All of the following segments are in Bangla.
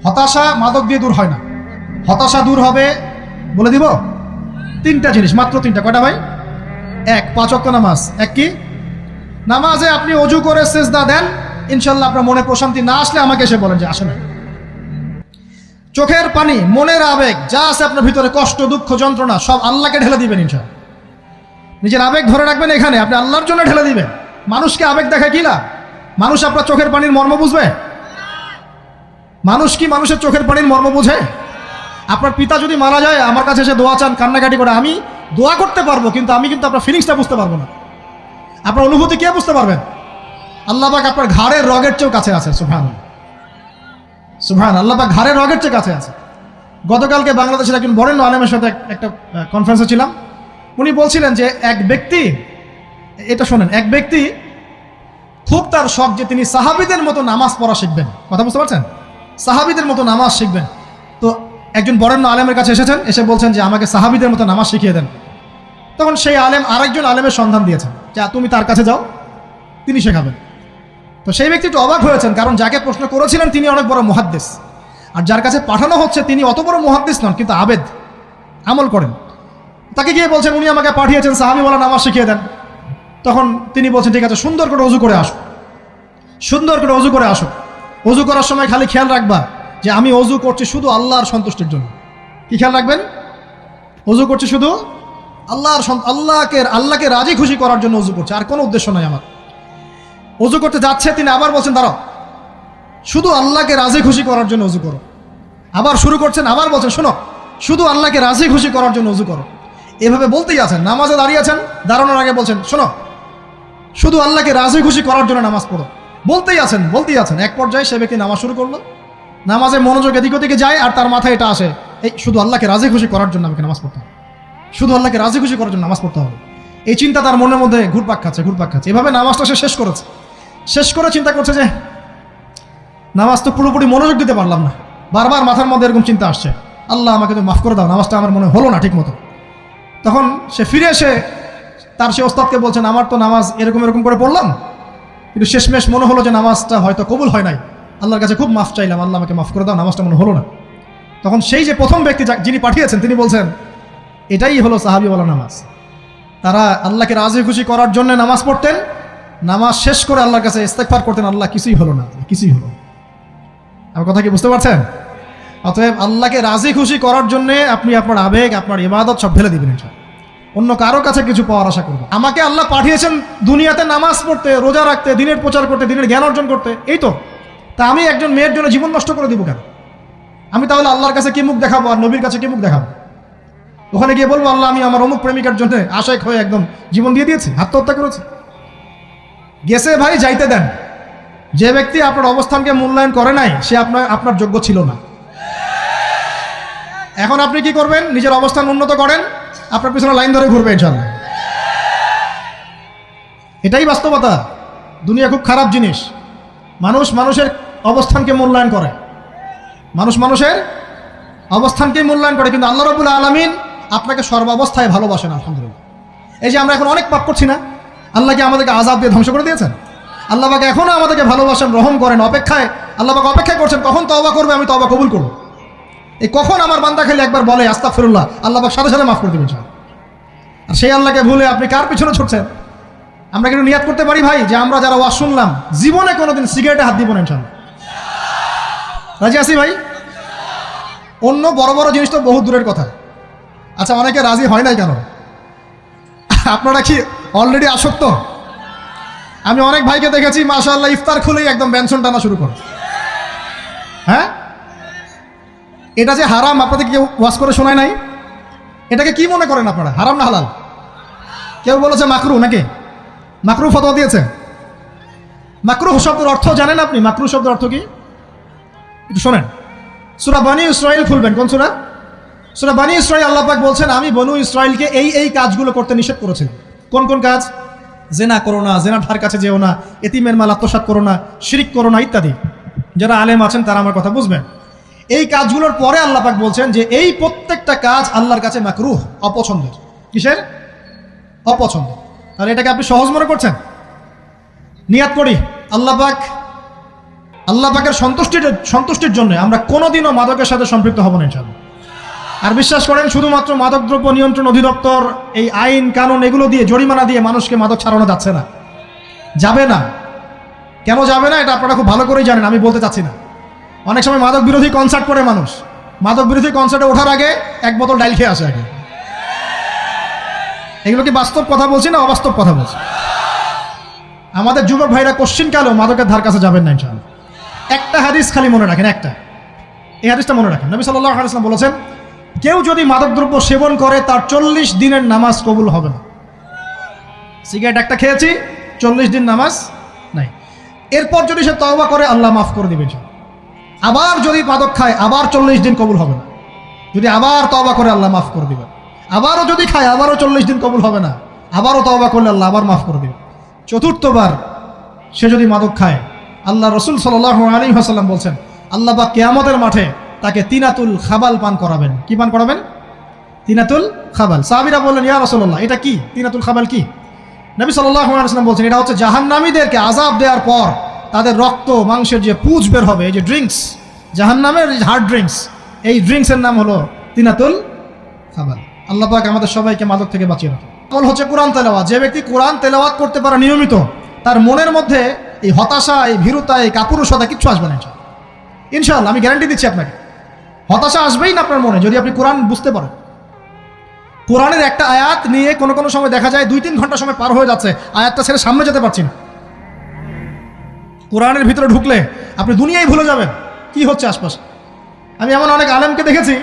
হতাশা মাদক দিয়ে দূর হয় না। হতাশা দূর হবে, বলে দিব, তিনটা জিনিস, মাত্র তিনটা। কয়টা ভাই? এক, 5 ওয়াক্ত নামাজ। এক কি? নামাজে আপনি অজু করে সিজদা দেন, ইনশাল্লাহ আপনার মনে প্রশান্তি না আসলে আমাকে এসে বলেন যে আসে না। চোখের পানি, মনের আবেগ যা আছে আপনার ভিতরে, কষ্ট, দুঃখ, যন্ত্রণা, সব আল্লাহকে ঢেলে দিবেন ইনশাল্লাহ। নিজের আবেগ ধরে রাখবেন এখানে, আপনি আল্লাহর জন্য ঢেলে দিবেন। মানুষকে আবেগ দেখা কি লাভ? মানুষ আপনার চোখের পানির মর্ম বুঝবে? মানুষ কি মানুষের চোখের পানির মর্ম বুঝে? আপনার পিতা যদি মারা যায়, আমার কাছে এসে দোয়া চান, কান্নাকাটি করে, আমি দোয়া করতে পারবো, কিন্তু আমি কিন্তু আপনার ফিলিংসটা বুঝতে পারবো না। আপনার অনুভূতি কে বুঝতে পারবেন? আল্লাহ পাক আপনার ঘাড়ের রগের চেয়েও কাছে আছে। সুবহানাল্লাহ, সুবহানাল্লাহ, আল্লাহ পাক ঘাড়ের রগের চেয়ে কাছে আছে। গতকালকে বাংলাদেশের একজন বরেণ্য আলেমের সাথে একটা কনফারেন্সে ছিলাম। উনি বলছিলেন যে এক ব্যক্তি, এটা শোনেন, এক ব্যক্তি খুব তার শখ যে তিনি সাহাবীদের মতো নামাজ পড়া শিখবেন। কথা বুঝতে পারছেন? সাহাবীদের মতো নামাজ শিখবেন। তো একজন বরেণ্য আলেমের কাছে এসেছেন, এসে বলছেন যে আমাকে সাহাবীদের মতো নামাজ শিখিয়ে দেন। তখন সেই আলেম আরেকজন আলেমের সন্ধান দিয়েছেন, যে তুমি তার কাছে যাও, তিনি শেখাবেন। তো সেই ব্যক্তি একটু অবাক হয়েছেন, কারণ যাকে প্রশ্ন করেছিলেন তিনি অনেক বড় মুহাদ্দিস, আর যার কাছে পাঠানো হচ্ছে তিনি অত বড় মুহাদ্দিস নন, কিন্তু আবেদ, আমল করেন। তাকে গিয়ে বলছেন উনি আমাকে পাঠিয়েছেন সাহাবীওয়ালা নামাজ শিখিয়ে দেন। তখন তিনি বলছেন ঠিক আছে, সুন্দর করে অজু করে আসো, সুন্দর করে অজু করে আসো। অজু করার সময় খালি খেয়াল রাখবা যে আমি অজু করছি শুধু আল্লাহর সন্তুষ্টির জন্য। কি খেয়াল রাখবেন? অজু করছি শুধু আল্লাহকে রাজি খুশি করার জন্য অজু করছে, আর কোনো উদ্দেশ্য নাই আমার। অজু করতে যাচ্ছে, তিনি আবার বলছেন দাঁড়াও, শুধু আল্লাহকে রাজি খুশি করার জন্য অজু করো। আবার শুরু করছেন, আবার বলছেন শোনো, শুধু আল্লাহকে রাজি খুশি করার জন্য অজু করো। এভাবে বলতেই আছেন, নামাজে দাঁড়িয়ে আছেন, দাঁড়ানোর আগে বলছেন শোনো, শুধু আল্লাহকে রাজি খুশি করার জন্য নামাজ পড়ো। বলতেই আছেন। এক পর্যায়ে সে ব্যক্তি নামাজ শুরু করলো, নামাজে মনোযোগ এদিক ওদিকে যায়, আর তার মাথায় এটা আসে, এই শুধু আল্লাহকে রাজি খুশি করার জন্য আমাকে নামাজ পড়তে হবে, শুধু আল্লাহকে রাজি খুশি করার জন্য নামাজ পড়তে হবে। এই চিন্তা তার মনের মধ্যে ঘুরপাক খাচ্ছে। এভাবে নামাজটা সে শেষ করেছে। শেষ করে চিন্তা করছে যে নামাজ তো পুরোপুরি মনোযোগ দিতে পারলাম না, বারবার মাথার মধ্যে এরকম চিন্তা আসছে, আল্লাহ আমাকে তো মাফ করে দাও, নামাজটা আমার মনে হলো না ঠিক মতো। তখন সে ফিরে এসে তার সে ওস্তাদকে বলছেন আমার তো নামাজ এরকম করে পড়লাম, কিন্তু শেষমেশ মনে হলো যে নামাজটা হয়তো কবুল হয় নাই, আল্লাহর কাছে খুব মাফ চাইলাম, আল্লাহ আমাকে মাফ করে দাও, নামাজটা মনে হলো না। তখন সেই যে প্রথম ব্যক্তি যিনি পাঠিয়েছেন তিনি বলছেন এটাই হলো সাহাবীওয়ালা নামাজ। তারা আল্লাহকে রাজি খুশি করার জন্য নামাজ পড়তেন, নামাজ শেষ করে আল্লাহর কাছে ইস্তেগফার করতেন, আল্লাহ কিছুই হলো না, কিছুই হলো। আমার কথা কি বুঝতে পারছেন? অতএব আল্লাহকে রাজি খুশি করার জন্য আপনি আপনার আবেগ, আপনার ইবাদত সব ফেলে দিবেন, অন্য কারো কাছে কিছু পাওয়ার আশা করবেন। আমাকে আল্লাহ পাঠিয়েছেন দুনিয়াতে নামাজ পড়তে, রোজা রাখতে, দিনের প্রচার করতে, দিনের জ্ঞান অর্জন করতে, এই তো। তা আমি একজন মেয়ের জন্য জীবন নষ্ট করে দিব কেন? আমি তাহলে আল্লাহর কাছে কি মুখ দেখাবো, আর নবীর কাছে কি মুখ দেখাবো? ওখানে গিয়ে বলবো আল্লাহ আমি আমার অমুক প্রেমিকার জন্য আশায় হয়ে একদম জীবন দিয়ে দিয়েছি, আত্মহত্যা করেছি। গেছে ভাই, যাইতে দেন। যে ব্যক্তি আপনার অবস্থানকে মূল্যায়ন করে নাই সে আপনার যোগ্য ছিল না। এখন আপনি কি করবেন? নিজের অবস্থান উন্নত করেন, আপনার পিছনে লাইন ধরে ঘুরবে ইনশাআল্লাহ। এটাই বাস্তবতা। দুনিয়া খুব খারাপ জিনিস। মানুষের অবস্থানকে মূল্যায়ন করে, মানুষের অবস্থানকে মূল্যায়ন করে, কিন্তু আল্লাহ রাব্বুল আলামিন আপনাকে সর্বাবস্থায় ভালোবাসেন। আলহামদুলিল্লাহ। এই যে আমরা এখন অনেক পাপ করছি না, আল্লাহ কি আমাদেরকে আযাব দিয়ে ধ্বংস করে দিয়েছেন? আল্লাহ পাক এখনো আমাদেরকে ভালোবাসেন, রহম করেন, আল্লাহ পাক অপেক্ষা করছেন কখন তওবা করবে, আমি তওবা কবুল করব। এই কখন আমার বান্দা খালি একবার বলে আস্তাগফিরুল্লাহ, আল্লাহ পাক সাথে সাথে মাফ করে দেবেন। আর সেই আল্লাহকে ভুলে আপনি কার পিছনে ছুটছেন? আমরা কিন্তু নিয়াত করতে পারি ভাই যে আমরা যারা ওয়াজ শুনলাম জীবনে কোনোদিন সিগারেটে হাত দিব না ইনশাআল্লাহ। রাজি আছি ভাই? অন্য বড় বড় জিনিস তো বহু দূরের কথা। আচ্ছা, অনেকে রাজি হয় নাই কেন? আপনারা কি অলরেডি আসক্ত? আমি অনেক ভাইকে দেখেছি মাশাআল্লাহ ইফতার খুলেই একদম বেনসন টানা শুরু করে। হ্যাঁ, এটা যে হারাম আপনাদের কেউ ওয়াজ করে শোনায় নাই? এটাকে কি মনে করেন আপনারা, হারাম না হালাল? কেউ বলেছে মাকরু, নাকি মাকরু ফতোয়া দিয়েছে? মাকরু শব্দের অর্থ জানেন আপনি? মাকরু শব্দের অর্থ কি একটু শোনেন। সূরা বনী ইসরাইল খুলবেন। কোন সূরা? সূরা বনী ইসরাইল। আল্লাহ পাক বলছেন আমি বনু ইসরাইলকে এই কাজগুলো করতে নিষেধ করেছি। কোন কাজ? জেনা করো না, জেনার ধার কাছে যেও না, এতিমের মাল আত্মসাৎ করো না, শিরিক করো না ইত্যাদি। যারা আলেম আছেন তারা আমার কথা বুঝবেন। এই কাজগুলোর পরে আল্লাহ পাক বলছেন যে এই প্রত্যেকটা কাজ আল্লাহর কাছে মাকরুহ, অপছন্দের। কিসের? অপছন্দ। আর এটাকে আপনি সহজ মনে করছেন? নিয়াত করি আল্লাহ পাক আল্লাহ পাকের সন্তুষ্টির জন্য আমরা কোনোদিনও মাদকের সাথে সম্পৃক্ত হব না ইনশাআল্লাহ। আর বিশ্বাস করেন, শুধুমাত্র মাদকদ্রব্য নিয়ন্ত্রণ অধিদপ্তর এই আইন কানুন এগুলো দিয়ে জরিমানা দিয়ে মানুষকে মাদক ছাড়ানো যাচ্ছে না, যাবে না। কেন যাবে না এটা আপনারা খুব ভালো করেই জানেন, আমি বলতে চাচ্ছি না। অনেক সময় মাদক বিরোধী কনসার্ট করে মানুষ, মাদক বিরোধী কনসার্টে ওঠার আগে এক বোতল ডাইল খেয়ে আসে আগে। এগুলো কি বাস্তব কথা বলছি না অবাস্তব কথা বলছি? আমাদের যুবক ভাইরা কোশ্চিনকালেও মাদকের ধার কাছে যাবেন না ইনশাআল্লাহ। একটা হাদিস খালি মনে রাখেন, এই হাদিসটা মনে রাখেন। নবী সাল্লাল্লাহু আলাইহি ওয়াসাল্লাম বলেছেন, কেউ যদি মাদকদ্রব্য সেবন করে তার 40 দিনের নামাজ কবুল হবে না। সিগারেট একটা খেয়েছি, 40 দিন নামাজ নাই। এরপর যদি সে তওবা করে আল্লাহ মাফ করে দিবেন। আবার যদি মাদক খায় আবার 40 দিন কবুল হবে না। যদি আবার তওবা করে আল্লাহ মাফ করে দিবেন। আবারও যদি খায় আবারও 40 দিন কবুল হবে না। আবারও তওবা করলে আল্লাহ আবার মাফ করে দিবেন। চতুর্থবার সে যদি মাদক খায়, আল্লাহ রসুল সাল্লাল্লাহু আলাইহি ওয়াসাল্লাম বলছেন, আল্লাহ পাক কিয়ামতের মাঠে তাকে তিনাতুল খাবাল পান করাবেন। কি পান করাবেন? তিনাতুল খাবাল। সাহাবীরা বললেন, ইয়া রাসূলুল্লাহ, এটা কি তিনাতুল খাবাল কি? নবী সাল্লাল্লাহু আলাইহি ওয়াসাল্লাম বলছেন, এটা হচ্ছে জাহান্নামীদেরকে আযাব দেওয়ার পর তাদের রক্ত মাংসের যে পুঁজ বের হবে, এই যে ড্রিঙ্কস, জাহান্নামের হার্ড ড্রিঙ্কস, এই ড্রিঙ্কসের নাম হলো তিনাতুল খাবাল। আল্লাহ পাক আমাদের সবাইকে মাদক থেকে বাঁচিয়ে রাখে। আমল হচ্ছে কোরআন তেলাওয়াত। যে ব্যক্তি কোরআন তেলাওয়াত করতে পারে নিয়মিত, তার মনের মধ্যে এই হতাশা, এই ভীরুতা, এই কাপুরুষতা কিচ্ছু আসবে না ইনশাআল্লাহ। আমি গ্যারান্টি দিচ্ছি আপনাকে, হতাশা আসবেই না আপনার মনে যদি আপনি কোরআন বুঝতে পারেন। কোরআনের একটা আয়াত নিয়ে কোনো কোনো সময় দেখা যায় 2-3 ঘন্টা সময় পার হয়ে যাচ্ছে, আয়াতটা ছেড়ে সামনে যেতে পারছি না। কোরআনের ভিতরে ঢুকলে আপনি দুনিয়ায় ভুলে যাবেন কি হচ্ছে আশপাশে। আমি এমন অনেক আলেমকে দেখেছি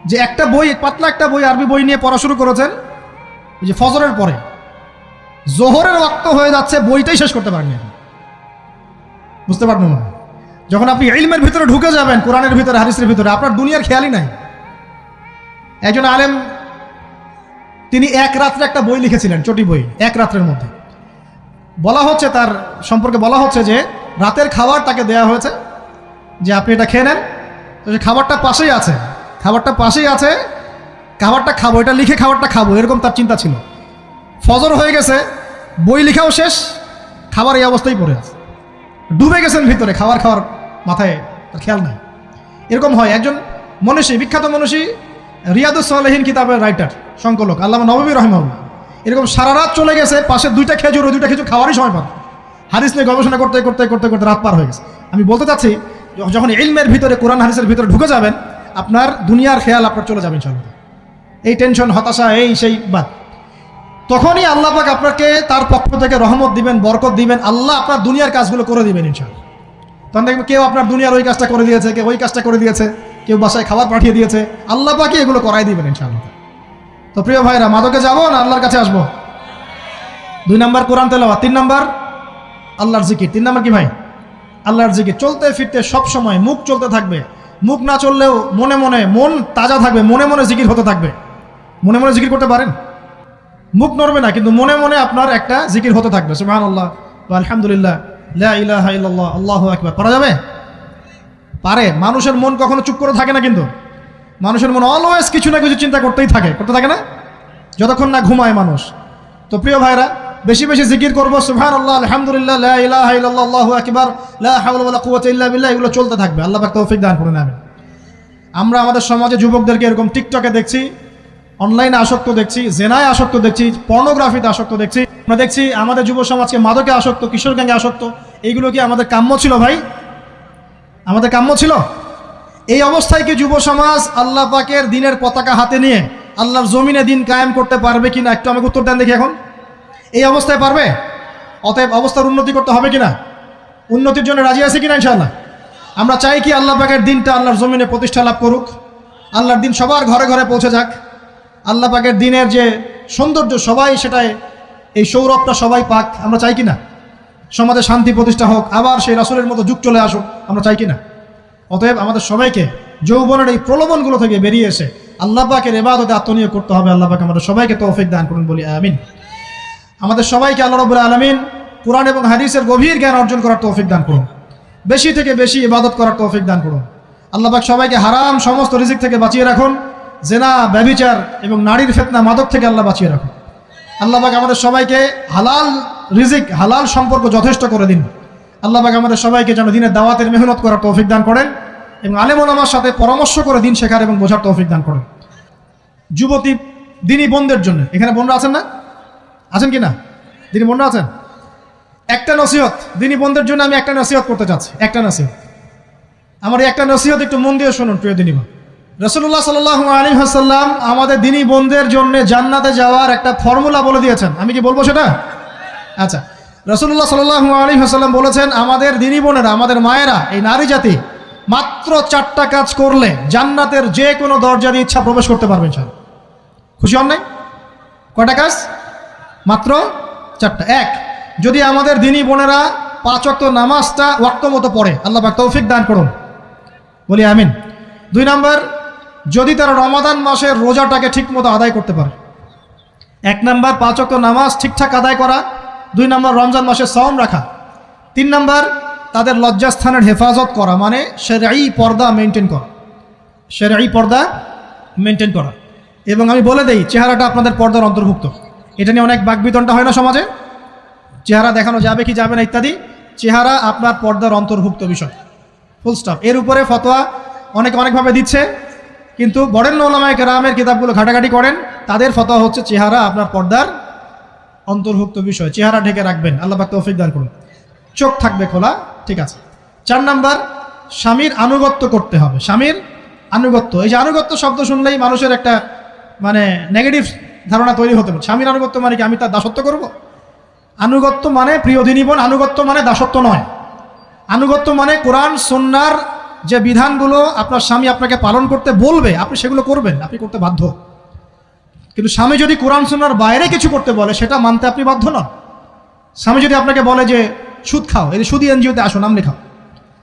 যে একটা বই, পাতলা একটা বই, আরবি বই নিয়ে পড়া শুরু করেছেন, ওই যে ফজরের পরে জোহরের ওয়াক্ত হয়ে যাচ্ছে, বইটাই শেষ করতে পারেননি। বুঝতে পারবেন না, যখন আপনি ইলমের ভিতরে ঢুকে যাবেন, কোরআনের ভিতরে হাদিসের ভিতরে, আপনার দুনিয়ার খেয়ালই নাই। একজন আলেম, তিনি এক রাত্রে একটা বই লিখেছিলেন, চটি বই, এক রাত্রের মধ্যে। বলা হচ্ছে, তার সম্পর্কে বলা হচ্ছে যে রাতের খাবার তাকে দেয়া হয়েছে, যে আপনি এটা খেয়ে নেন। তো সে খাবারটা পাশেই আছে, খাবারটা খাবো, এটা লিখে খাবারটা খাবো, এরকম তার চিন্তা ছিল। ফজর হয়ে গেছে, বই লিখাও শেষ, খাবার এই অবস্থায় পড়ে আছে, ডুবে গেছেন ভিতরে, খাওয়ার মাথায় তার খেয়াল নাই। এরকম হয়। একজন মনীষী, বিখ্যাত মনীষী, রিয়াদুস সালেহিন কিতাবের রাইটার, সংকলক আল্লামা নববী রাহিমাহুল্লাহ, এরকম সারা রাত চলে গেছে, পাশে 2টা খেজুর, ওই 2টা খেজুর খাওয়ারই সময় পান। হাদিস নিয়ে গবেষণা করতে করতে করতে করতে রাত পার হয়ে গেছে। আমি বলতে চাচ্ছি, যখন ইলমের ভিতরে, কোরআন হাদিসের ভিতরে ঢুকে যাবেন, আপনার দুনিয়ার খেয়াল আপনার চলে যাবেন ইনশাআল্লাহ। এই টেনশন, হতাশা, এই সেই বাদ, তখনই আল্লাহ পাক আপনাকে তার পক্ষ থেকে রহমত দিবেন, বরকত দিবেন। আল্লাহ আপনার দুনিয়ার কাজগুলো করে দিবেন ইনশাআল্লাহ। তখন দেখবেন কেউ আপনার দুনিয়ার ওই কাজটা করে দিয়েছে, কেউ ওই কাজটা করে দিয়েছে, কেউ বাসায় খাবার পাঠিয়ে দিয়েছে, আল্লাহ পাকই এগুলো করাই দিবেন ইনশাআল্লাহ। তো প্রিয় ভাইরা, মাদকে যাবো না আল্লাহর কাছে আসবো? 2 নাম্বার কোরআন তেলাওয়াত, 3 নাম্বার আল্লাহর জিকির। 3 নাম্বার কি ভাই? আল্লাহর জিকির। চলতে ফিরতে সব সময় মুখ চলতে থাকবে, মুখ না চললেও মনে মনে মন তাজা থাকবে, মনে মনে জিকির হতে থাকবে। মনে মনে জিকির করতে পারেন? মুখ নড়বে না, কিন্তু মনে মনে আপনার একটা জিকির হতে থাকবে, সুবহানাল্লাহ ওয়া আলহামদুলিল্লাহ, লা ইলাহা ইল্লাল্লাহ, আল্লাহু আকবার। পারা যাবে? পারে। মানুষের মন কখনো চুপ করে থাকে না, কিন্তু মানুষের মন অলওয়েজ কিছু না কিছু চিন্তা করতে থাকে না, যতক্ষণ না ঘুমায় মানুষ। তো প্রিয় ভাইরা, বেশি বেশি জিকির করবো, সুবহানাল্লাহ, আলহামদুলিল্লাহ, লা ইলাহা ইল্লাল্লাহ, আল্লাহু আকবার, লা হাওলা ওয়ালা কুওয়াতা ইল্লা বিল্লাহ, এগুলো চলতে থাকবে। আল্লাহ পাক তৌফিক দান করুন, আমিন। আমরা আমাদের সমাজে যুবকদেরকে এরকম টিকটকে দেখছি, অনলাইনে আসক্ত দেখছি, জেনায় আসক্ত দেখছি, পর্নোগ্রাফিতে আসক্ত দেখছি। আমরা দেখছি আমাদের যুব সমাজকে মাদকে আসক্ত, কিশোর গ্যাংয়ে আসক্ত। এইগুলো কি আমাদের কাম্য ছিল ভাই? আমাদের কাম্য ছিল? এই অবস্থায় কি যুব সমাজ আল্লাহ পাকের দিনের পতাকা হাতে নিয়ে আল্লাহর জমিনে দিন কায়েম করতে পারবে কিনা? একটু আমাকে উত্তর দেন দেখি। এখন এই অবস্থায় পারবে? অতএব অবস্থার উন্নতি করতে হবে কিনা? উন্নতির জন্য রাজি আছে কিনা ইনশাআল্লাহ? আমরা চাই কি আল্লাহ পাকের দিনটা আল্লাহর জমিনে প্রতিষ্ঠা লাভ করুক, আল্লাহর দিন সবার ঘরে ঘরে পৌঁছে যাক। আল্লাহ পাকের দিনের যে সৌন্দর্য, সবাই সেটাই, এই সৌরভটা সবাই পাক, আমরা চাই কিনা? সমাজে শান্তি প্রতিষ্ঠা হোক, আবার সেই রাসূলের মতো যুগ চলে আসুক, আমরা চাই কিনা? অতএব আমাদের সবাইকে যৌবনের এই প্রলোভনগুলো থেকে বেরিয়ে এসে আল্লাহ পাকের ইবাদতে আত্মনিয়োগ করতে হবে। আল্লাহ পাক আমাদের সবাইকে তৌফিক দান করুন, বলি আমিন। আমাদের সবাইকে আল্লাহ রাব্বুল আলামিন কুরআন এবং হাদিসের গভীর জ্ঞান অর্জন করার তৌফিক দান করুন, বেশি থেকে বেশি ইবাদত করার তৌফিক দান করুন। আল্লাহ পাক সবাইকে হারাম সমস্ত রিজিক থেকে বাঁচিয়ে রাখুন, জেনা, ব্যভিচার এবং নারীর ফিতনা, মাদক থেকে আল্লাহ বাঁচিয়ে রাখুন। আল্লাহ পাক আমাদের সবাইকে হালাল রিজিক, হালাল সম্পর্ক যথেষ্ট করে দিন। আল্লাহ পাক আমাদের সবাইকে যেন দিনের দাওয়াতের মেহনত করার তৌফিক দান করেন এবং আলেম ওলামার সাথে পরামর্শ করে দিন শেখার এবং বোঝার তৌফিক দান করেন। যুবতী দিনী বোনদের জন্য, এখানে বোনরা আছেন না? আছেন কি না? দিনী বোনরা আছেন? একটা নসিহত দিনী বোনদের জন্য আমি একটা নসিহত করতে চাচ্ছি, একটা নসিহত। আমার এই একটা নসিহত একটু মন দিয়ে শুনুন প্রিয় দিনী বোন। রাসূলুল্লাহ সাল্লাল্লাহু আলাইহি ওয়াসাল্লাম আমাদের দিনী বোনদের জন্য জান্নাতে যাওয়ার একটা ফর্মুলা বলে দিয়েছেন। আমি কি বলবো সেটা? আচ্ছা, রাসূলুল্লাহ সাল্লাল্লাহু আলাইহি ওয়াসাল্লাম বলেছেন আমাদের দিনী বোনেরা, আমাদের মায়েরা, এই নারী জাতি মাত্র 4টা কাজ করলে জান্নাতের যে কোনো দরজা দিয়ে ইচ্ছা প্রবেশ করতে পারবেন। খুশি হন নাই? কয়টা কাজ? মাত্র 4টা। এক, যদি আমাদের দিনী বোনেরা 5 ওয়াক্ত নামাজটা ওয়াক্ত মতো পড়ে, আল্লাহ পাক তৌফিক দান করুন, বলি আমিন। 2 নাম্বার, যদি তারা রমাদান মাসের রোজাটাকে ঠিক মতো আদায় করতে পারে। 1 নাম্বার 5 ওয়াক্ত নামাজ ঠিকঠাক আদায় করা, 2 নাম্বার রমজান মাসে সাওম রাখা, 3 নাম্বার তাদের লজ্জাস্থানের হেফাজত করা, মানে শরঈ পর্দা মেনটেন করা, শরঈ পর্দা মেনটেন করা। এবং আমি বলে দেই, চেহারাটা আপনাদের পর্দার অন্তর্ভুক্ত। এটা নিয়ে অনেক বাকবিতণ্ডা হয় না সমাজে, চেহারা দেখানো যাবে কি যাবে না ইত্যাদি। চেহারা আপনার পর্দার অন্তর্ভুক্ত বিষয়, ফুল স্টপ। এর উপরে ফতোয়া অনেকে অনেকভাবে দিচ্ছে, কিন্তু বরেণ্য উলামায়ে কেরামের কিতাবগুলো ঘাটাঘাটি করেন, তাদের ফতোয়া হচ্ছে চেহারা আপনার পর্দার অন্তর্ভুক্ত বিষয়, চেহারা ঢেকে রাখবেন, আল্লাহ পাক তৌফিক দান করুন। চোখ থাকবে খোলা, ঠিক আছে। 4 নাম্বার, স্বামীর আনুগত্য করতে হবে। স্বামীর আনুগত্য, এই যে আনুগত্য শব্দ শুনলেই মানুষের একটা মানে নেগেটিভ ধারণা তৈরি হতে পারে। স্বামীর আনুগত্য মানে কি আমি তার দাসত্ব করব? আনুগত্য মানে, প্রিয় দিনী বোন, আনুগত্য মানে দাসত্ব নয়। আনুগত্য মানে কোরআন সুন্নাহর যে বিধানগুলো আপনার স্বামী আপনাকে পালন করতে বলবে, আপনি সেগুলো করবেন, আপনি করতে বাধ্য। কিন্তু স্বামী যদি কোরআন সুন্নাহর বাইরে কিছু করতে বলে, সেটা মানতে আপনি বাধ্য নন। স্বামী যদি আপনাকে বলে যে সুদ খাও, এই সুদি এনজিওতে আসো, নাম লেখাও।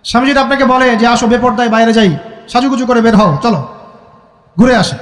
স্বামী যদি আপনাকে বলে যে আসো বেপর্দায় বাইরে যাই, সাজুগুজু করে বের হও, চলো ঘুরে আসে,